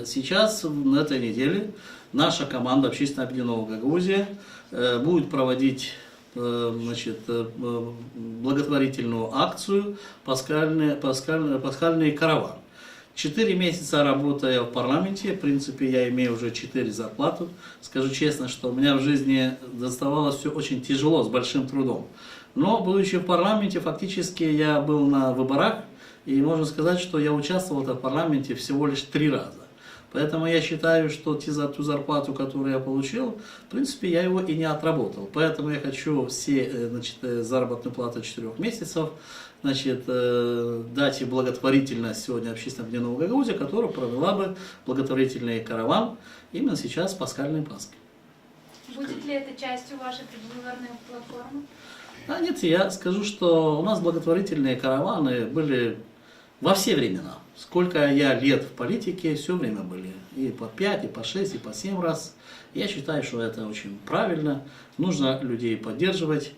Сейчас, на этой неделе, наша команда Общественного объединения «Гагаузия» будет проводить благотворительную акцию «Пасхальный караван». 4 месяца работая в парламенте, в принципе, я имею уже 4 зарплаты. Скажу честно, что у меня в жизни доставалось все очень тяжело, с большим трудом. Но, будучи в парламенте, фактически я был на выборах, и можно сказать, что я участвовал в парламенте всего лишь 3 раза. Поэтому я считаю, что ту зарплату, которую я получил, в принципе, я его и не отработал. Поэтому я хочу все заработную плату 4 месяцев дать и благотворительность сегодня Общественного объединения «Гагаузия», которая провела бы благотворительный караван именно сейчас в пасхальной Пасхе. Будет ли это частью вашей предвыборной платформы? Нет, я скажу, что у нас благотворительные караваны были во все времена. Сколько я лет в политике, все время были. И по 5, и по 6, и по 7 раз. Я считаю, что это очень правильно. Нужно людей поддерживать.